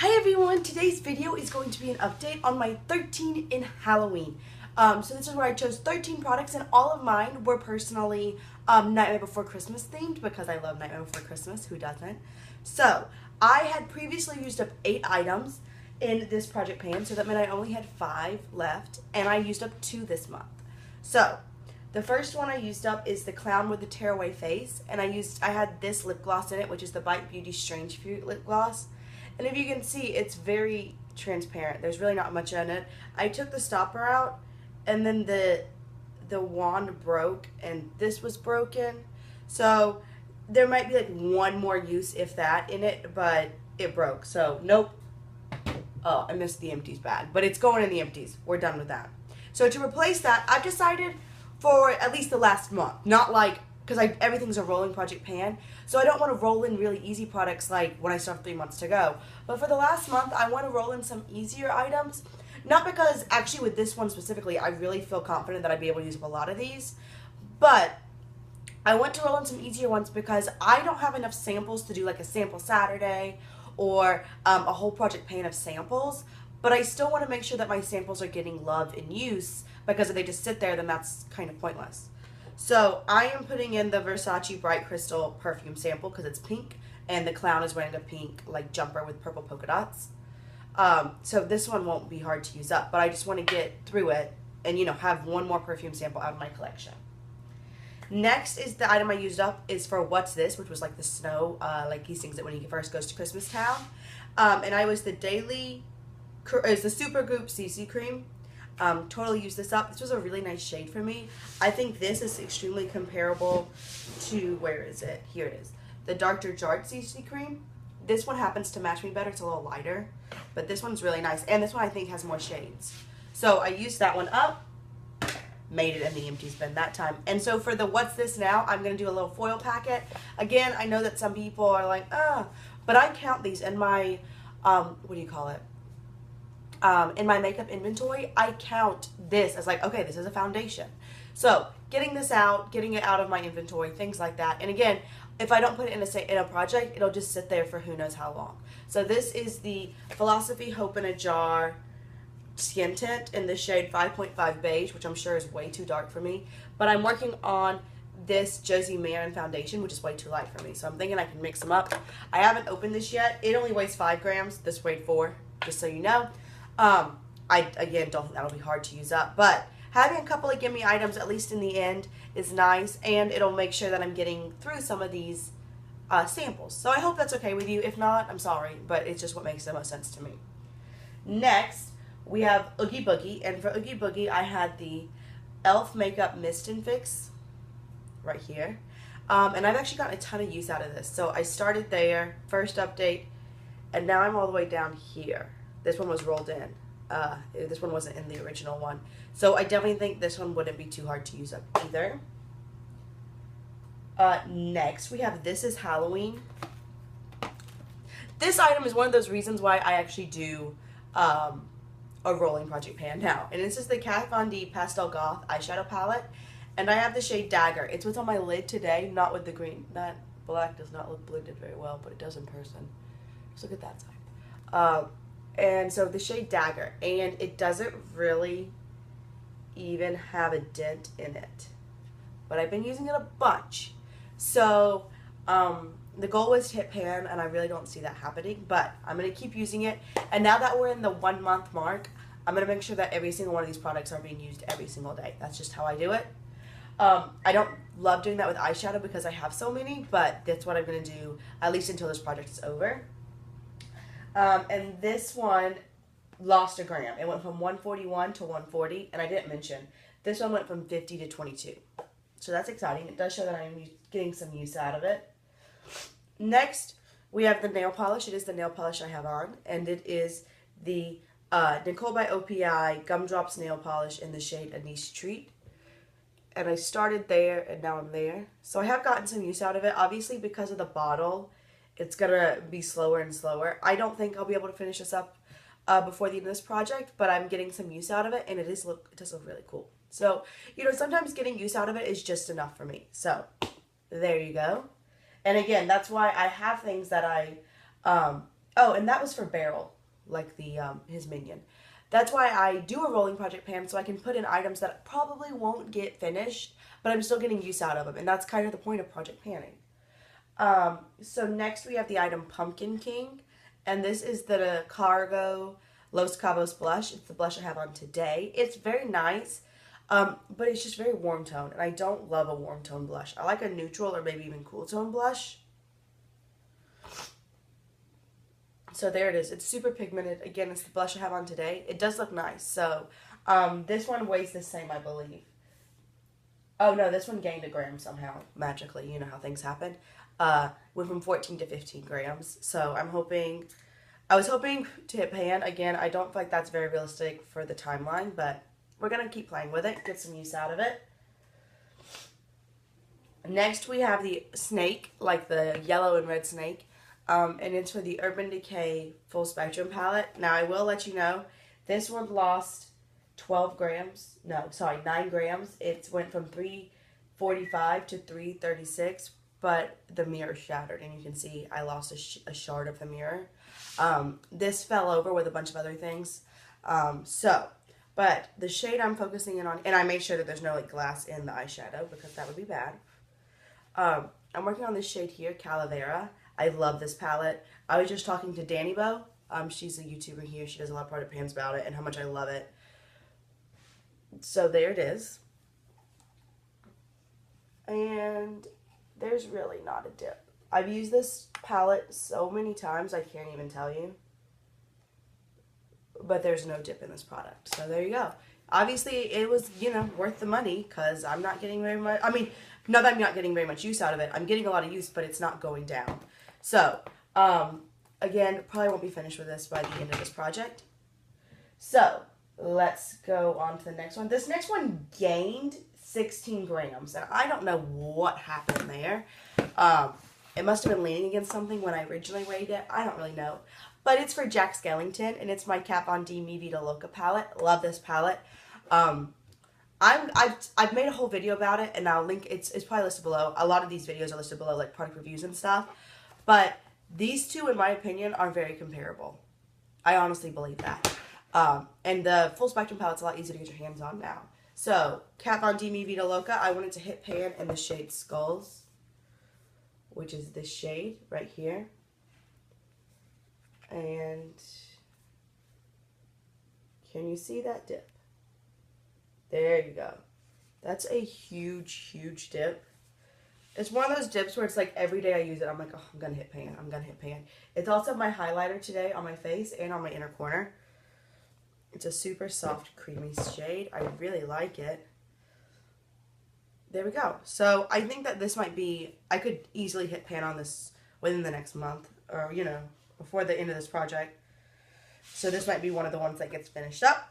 Hi everyone, today's video is going to be an update on my 13 in Halloween. So this is where I chose 13 products and all of mine were personally Nightmare Before Christmas themed because I love Nightmare Before Christmas, who doesn't? So I had previously used up 8 items in this project pan, so that meant I only had 5 left and I used up 2 this month. So the first one I used up is the Clown with the Tearaway Face, and I had this lip gloss in it, which is the Bite Beauty Strange Fruit lip gloss. And if you can see, it's very transparent. There's really not much in it. I took the stopper out, and then the wand broke, and this was broken. So there might be like one more use, if that, in it, but it broke. So nope. Oh, I missed the empties bad, but it's going in the empties. We're done with that. So to replace that, I've decided for at least the last month, not like, because everything's a rolling project pan, so I don't want to roll in really easy products like when I still have 3 months to go. But for the last month, I want to roll in some easier items. Not because, actually with this one specifically, I really feel confident that I'd be able to use up a lot of these. But I want to roll in some easier ones because I don't have enough samples to do like a sample Saturday or a whole project pan of samples. But I still want to make sure that my samples are getting love and use, because if they just sit there, then that's kind of pointless. So I am putting in the Versace Bright Crystal perfume sample because it's pink, and the clown is wearing a pink like jumper with purple polka dots. So this one won't be hard to use up, but I just want to get through it and, you know, have one more perfume sample out of my collection. Next is the item I used up is for What's This, which was like the snow, like he sings it when he first goes to Christmas Town. And I was the Supergoop CC Cream. Totally used this up. This was a really nice shade for me. I think this is extremely comparable to, where is it? Here it is. The Dr. Jart CC Cream. This one happens to match me better. It's a little lighter, but this one's really nice. And this one I think has more shades. So I used that one up, made it in the empties bin that time. And so for the What's This now, I'm going to do a little foil packet. Again, I know that some people are like, but I count these in my, what do you call it? In my makeup inventory, I count this as like, okay, this is a foundation. So getting this out, getting it out of my inventory, things like that. And again, if I don't put it in a project, it'll just sit there for who knows how long. So this is the Philosophy Hope in a Jar Skin Tint in the shade 5.5 Beige, which I'm sure is way too dark for me. But I'm working on this Josie Maran foundation, which is way too light for me. So I'm thinking I can mix them up. I haven't opened this yet. It only weighs 5 grams. This weighed 4, just so you know. I, again, don't think that'll be hard to use up, but having a couple of gimme items, at least in the end, is nice, and it'll make sure that I'm getting through some of these samples. So I hope that's okay with you. If not, I'm sorry, but it's just what makes the most sense to me. Next, we have Oogie Boogie, and for Oogie Boogie, I had the e.l.f. Makeup Mist and Fix right here, and I've actually gotten a ton of use out of this. So I started there, first update, and now I'm all the way down here. This one was rolled in. This one wasn't in the original one. So I definitely think this one wouldn't be too hard to use up either. Next, we have This Is Halloween. This item is one of those reasons why I actually do a rolling project pan now. And this is the Kat Von D Pastel Goth eyeshadow palette. And I have the shade Dagger. It's what's on my lid today, not with the green. That black does not look blended very well, but it does in person. Just look at that side. And so the shade Dagger, and it doesn't really even have a dent in it, but I've been using it a bunch. So the goal was to hit pan, and I really don't see that happening, but I'm going to keep using it. And now that we're in the 1 month mark, I'm going to make sure that every single one of these products are being used every single day. That's just how I do it. I don't love doing that with eyeshadow because I have so many, but that's what I'm going to do at least until this project is over. And this one lost a gram. It went from 141 to 140, and I didn't mention, this one went from 50 to 22. So that's exciting. It does show that I'm getting some use out of it. Next, we have the nail polish. It is the nail polish I have on, and it is the Nicole by OPI Gumdrops nail polish in the shade A-Nise Treat. And I started there, and now I'm there. So I have gotten some use out of it. Obviously, because of the bottle, it's going to be slower and slower. I don't think I'll be able to finish this up before the end of this project, but I'm getting some use out of it, and it does look really cool. So, you know, sometimes getting use out of it is just enough for me. So, there you go. And again, that's why I have things that I Oh, and that was for Beryl, like the his minion. That's why I do a rolling project pan, so I can put in items that probably won't get finished, but I'm still getting use out of them, and that's kind of the point of project panning. So next we have the item Pumpkin King, and this is the Cargo Los Cabos blush. It's the blush I have on today. It's very nice, but it's just very warm tone, and I don't love a warm tone blush. I like a neutral or maybe even cool tone blush. So there it is. It's super pigmented. Again, it's the blush I have on today. It does look nice. So this one weighs the same, I believe. Oh no, this one gained a gram somehow, magically. You know how things happen. Went from 14 to 15 grams. So I was hoping to hit pan. Again, I don't feel like that's very realistic for the timeline, but we're going to keep playing with it, get some use out of it. Next, we have the snake, like the yellow and red snake. And it's for the Urban Decay Full Spectrum palette. Now, I will let you know, this one lost 9 grams. It went from 345 to 336, but the mirror shattered, and you can see I lost a shard of the mirror. This fell over with a bunch of other things. But the shade I'm focusing in on, and I made sure that there's no like glass in the eyeshadow because that would be bad. I'm working on this shade here, Calavera. I love this palette. I was just talking to Danny Bo. She's a YouTuber here. She does a lot of product pans about it and how much I love it. So there it is. And there's really not a dip. I've used this palette so many times I can't even tell you. But there's no dip in this product. So there you go. Obviously, it was, worth the money because I'm not getting very much. I mean, not that I'm not getting very much use out of it. I'm getting a lot of use, but it's not going down. So, again, probably won't be finished with this by the end of this project. So, let's go on to the next one. This next one gained 16 grams, and I don't know what happened there. It must have been leaning against something when I originally weighed it. I don't really know. But it's for Jack Skellington, and it's my Kat Von D Me Vida Loca palette. Love this palette. I've made a whole video about it, and I'll link, it's probably listed below. A lot of these videos are listed below, like product reviews and stuff. But these two, in my opinion, are very comparable. I honestly believe that. And the full spectrum palette's a lot easier to get your hands on now. So, Kat Von D Me Vida Loca, I wanted to hit pan in the shade Skulls, which is this shade right here. And can you see that dip? There you go. That's a huge, huge dip. It's one of those dips where it's like every day I use it, I'm like, oh, I'm going to hit pan. I'm going to hit pan. It's also my highlighter today on my face and on my inner corner. It's a super soft, creamy shade. I really like it. There we go. So I think that this might be, I could easily hit pan on this within the next month or, before the end of this project. So this might be one of the ones that gets finished up.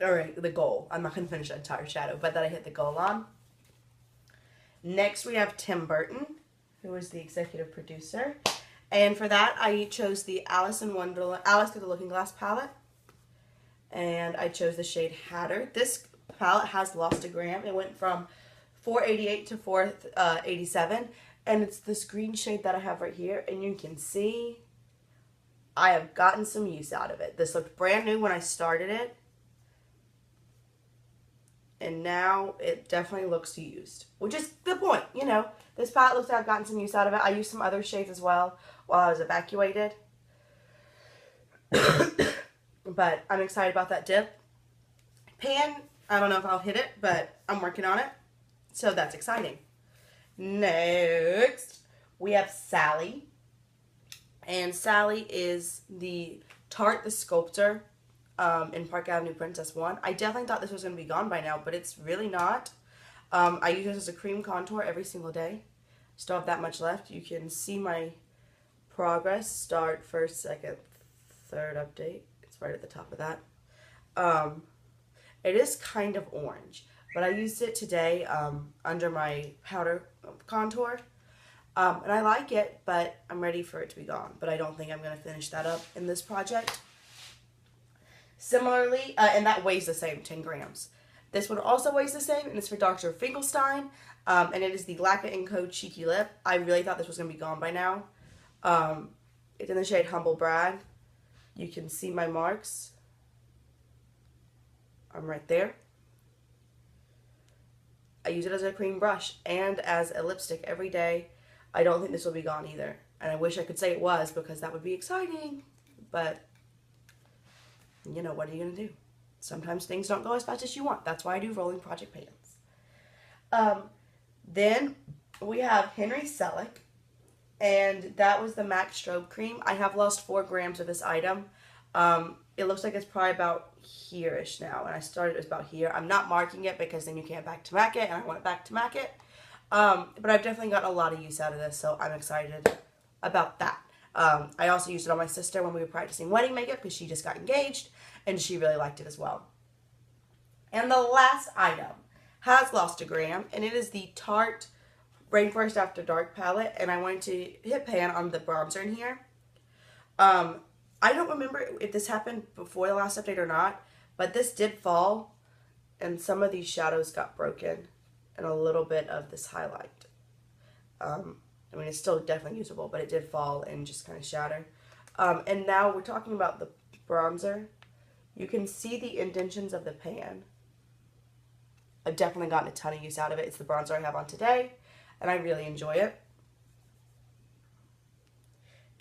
Or the goal. I'm not going to finish the entire shadow, but that I hit the goal on. Next, we have Tim Burton, who is the executive producer. And for that, I chose the Alice in Wonderland, Alice Through the Looking Glass palette. And I chose the shade Hatter. This palette has lost a gram. It went from 488 to 487. And it's this green shade that I have right here. And you can see I have gotten some use out of it. This looked brand new when I started it. And now it definitely looks used, which is the point, This palette looks like I've gotten some use out of it. I used some other shades as well while I was evacuated. But I'm excited about that dip. Pan, I don't know if I'll hit it, but I'm working on it. So that's exciting. Next, we have Sally. And Sally is the Tarte the Sculptor in Park Avenue Princess 1. I definitely thought this was going to be gone by now, but it's really not. I use this as a cream contour every single day. Still have that much left. You can see my progress. Start, first, second, third update. It's right at the top of that. It is kind of orange, but I used it today under my powder contour. And I like it, but I'm ready for it to be gone. But I don't think I'm going to finish that up in this project. Similarly, and that weighs the same, 10 grams. This one also weighs the same, and it's for Dr. Finkelstein, and it is the Laqa Encode Cheeky Lip. I really thought this was going to be gone by now. It's in the shade Humble Brag. You can see my marks. I'm right there. I use it as a cream brush and as a lipstick every day. I don't think this will be gone either. And I wish I could say it was, because that would be exciting. But, you know, what are you going to do? Sometimes things don't go as fast as you want. That's why I do rolling project pans. Then we have Henry Selick. And that was the MAC Strobe Cream. I have lost 4 grams of this item. It looks like it's probably about here-ish now. And I started, it was about here. I'm not marking it because then you can't back to MAC it. And I want it back to MAC it. But I've definitely gotten a lot of use out of this. So I'm excited about that. I also used it on my sister when we were practicing wedding makeup because she just got engaged. And she really liked it as well. And the last item has lost a gram. And it is the Tarte Rainforest After Dark palette. And I wanted to hit pan on the bronzer in here. I don't remember if this happened before the last update or not, but this did fall, and some of these shadows got broken, and a little bit of this highlight. I mean, it's still definitely usable, but it did fall and just kind of shatter. And now we're talking about the bronzer. You can see the indentions of the pan. I've definitely gotten a ton of use out of it. It's the bronzer I have on today, and I really enjoy it.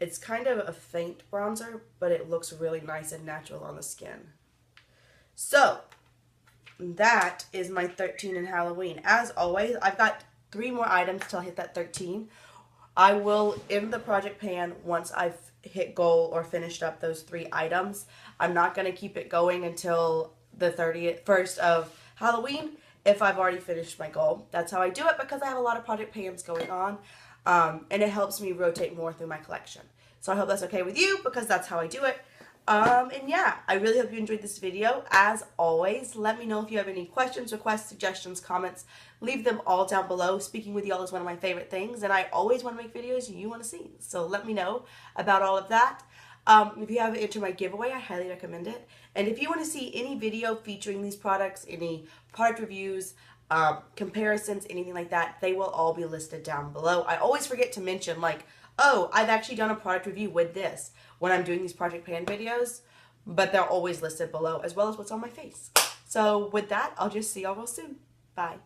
It's kind of a faint bronzer, but it looks really nice and natural on the skin. So, that is my 13 in Halloween. As always, I've got 3 more items till I hit that 13. I will end the project pan once I've hit goal or finished up those 3 items. I'm not going to keep it going until the 1st of Halloween if I've already finished my goal. That's how I do it, because I have a lot of project pans going on. And it helps me rotate more through my collection. So I hope that's okay with you, because that's how I do it. And yeah, I really hope you enjoyed this video. As always, let me know if you have any questions, requests, suggestions, comments. Leave them all down below. Speaking with y'all is one of my favorite things, and I always want to make videos you want to see. So let me know about all of that. If you haven't entered my giveaway, I highly recommend it. And if you want to see any video featuring these products, any product reviews, comparisons, anything like that, they will all be listed down below. I always forget to mention, like, oh, I've actually done a product review with this when I'm doing these project pan videos, but they're always listed below, as well as what's on my face. So with that, I'll just see y'all real soon. Bye.